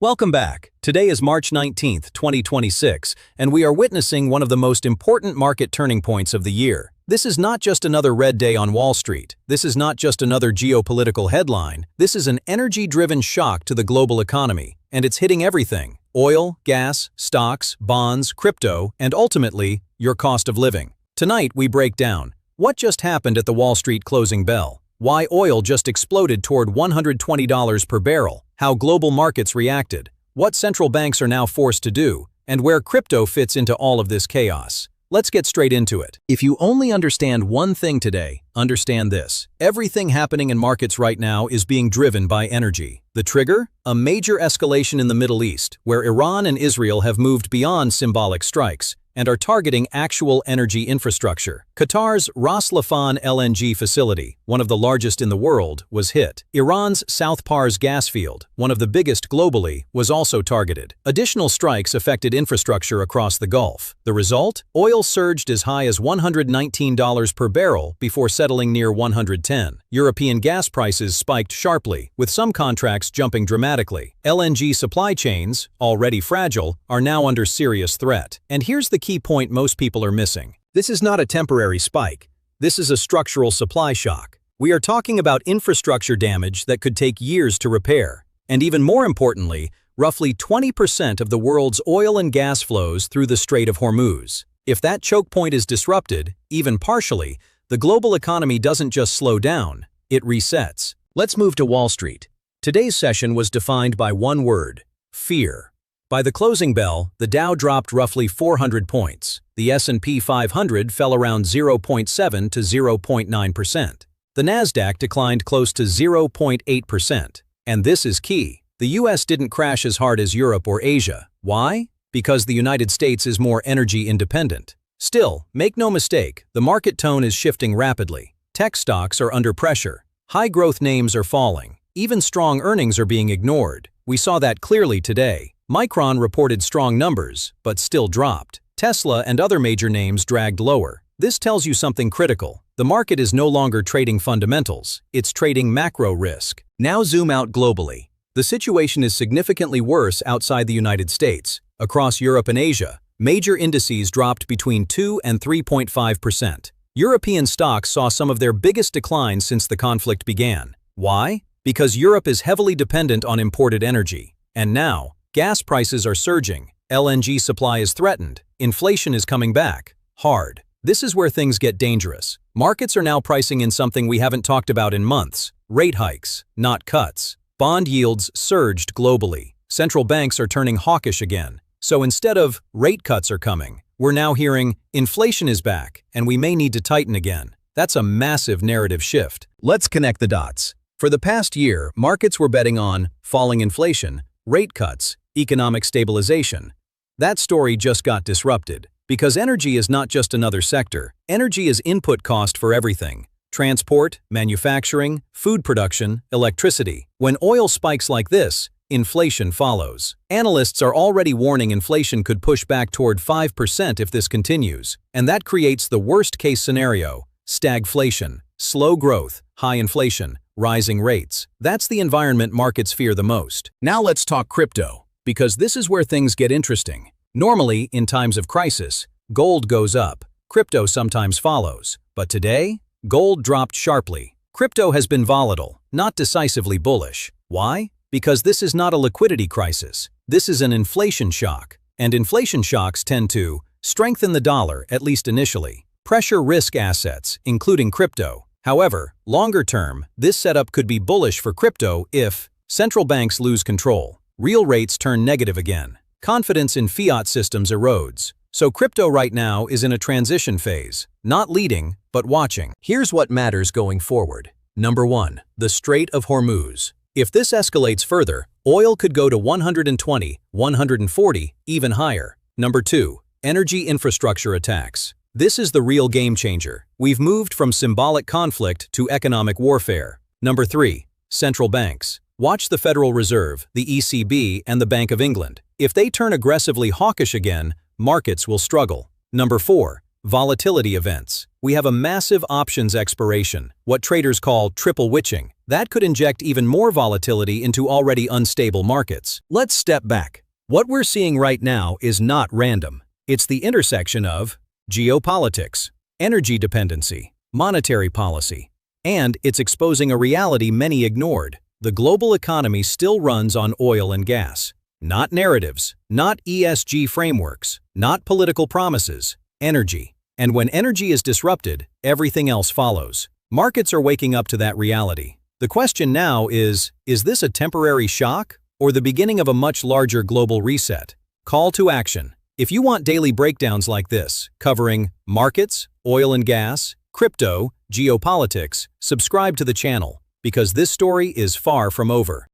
Welcome back. Today is March 19th, 2026, and we are witnessing one of the most important market turning points of the year. This is not just another red day on Wall Street. This is not just another geopolitical headline. This is an energy-driven shock to the global economy, and it's hitting everything: oil, gas, stocks, bonds, crypto, and ultimately, your cost of living. Tonight, we break down what just happened at the Wall Street closing bell, why oil just exploded toward $120 per barrel, how global markets reacted, what central banks are now forced to do, and where crypto fits into all of this chaos. Let's get straight into it. If you only understand one thing today, understand this: everything happening in markets right now is being driven by energy. The trigger? A major escalation in the Middle East, where Iran and Israel have moved beyond symbolic strikes and are targeting actual energy infrastructure. Qatar's Ras Laffan LNG facility, one of the largest in the world, was hit. Iran's South Pars gas field, one of the biggest globally, was also targeted. Additional strikes affected infrastructure across the Gulf. The result? Oil surged as high as $119 per barrel before settling near $110. European gas prices spiked sharply, with some contracts jumping dramatically. LNG supply chains, already fragile, are now under serious threat. And here's the key point most people are missing. This is not a temporary spike. This is a structural supply shock. We are talking about infrastructure damage that could take years to repair. And even more importantly, roughly 20% of the world's oil and gas flows through the Strait of Hormuz. If that choke point is disrupted, even partially, the global economy doesn't just slow down, it resets. Let's move to Wall Street. Today's session was defined by one word: fear. By the closing bell, the Dow dropped roughly 400 points. The S&P 500 fell around 0.7 to 0.9%. The nasdaq declined close to 0.8%. And this is key: the US didn't crash as hard as Europe or Asia. Why? Because the United States is more energy independent. Still, make no mistake, the market tone is shifting rapidly. Tech stocks are under pressure. High-growth names are falling. Even strong earnings are being ignored. We saw that clearly today. Micron reported strong numbers, but still dropped. Tesla and other major names dragged lower. This tells you something critical. The market is no longer trading fundamentals, it's trading macro risk. Now zoom out globally. The situation is significantly worse outside the United States. Across Europe and Asia, major indices dropped between 2 and 3.5%. European stocks saw some of their biggest declines since the conflict began. Why? Because Europe is heavily dependent on imported energy. And now, gas prices are surging, LNG supply is threatened, inflation is coming back hard. This is where things get dangerous. Markets are now pricing in something we haven't talked about in months: rate hikes, not cuts. Bond yields surged globally. Central banks are turning hawkish again. So instead of rate cuts are coming, we're now hearing inflation is back and we may need to tighten again. That's a massive narrative shift. Let's connect the dots. For the past year, markets were betting on falling inflation, rate cuts, economic stabilization. That story just got disrupted, because energy is not just another sector. Energy is input cost for everything: transport, manufacturing, food production, electricity. When oil spikes like this, inflation follows. Analysts are already warning inflation could push back toward 5% if this continues, and that creates the worst-case scenario: stagflation, slow growth, high inflation, rising rates. That's the environment markets fear the most. Now let's talk crypto, because this is where things get interesting. Normally, in times of crisis, gold goes up, crypto sometimes follows. But today, gold dropped sharply. Crypto has been volatile, not decisively bullish. Why? Because this is not a liquidity crisis. This is an inflation shock. And inflation shocks tend to strengthen the dollar, at least initially, pressure risk assets, including crypto. However, longer term, this setup could be bullish for crypto if central banks lose control, real rates turn negative again, confidence in fiat systems erodes. So crypto right now is in a transition phase, not leading, but watching. Here's what matters going forward. Number 1, the Strait of Hormuz. If this escalates further, oil could go to 120, 140, even higher. Number 2, energy infrastructure attacks. This is the real game changer. We've moved from symbolic conflict to economic warfare. Number 3, central banks. Watch the Federal Reserve, the ECB, and the Bank of England. If they turn aggressively hawkish again, markets will struggle. Number 4, volatility events. We have a massive options expiration, what traders call triple witching. That could inject even more volatility into already unstable markets. Let's step back. What we're seeing right now is not random. It's the intersection of geopolitics, energy dependency, monetary policy, and it's exposing a reality many ignored. The global economy still runs on oil and gas. Not narratives, not ESG frameworks, not political promises, energy. And when energy is disrupted, everything else follows. Markets are waking up to that reality. The question now is this a temporary shock or the beginning of a much larger global reset? Call to action. If you want daily breakdowns like this, covering markets, oil and gas, crypto, geopolitics, subscribe to the channel, because this story is far from over.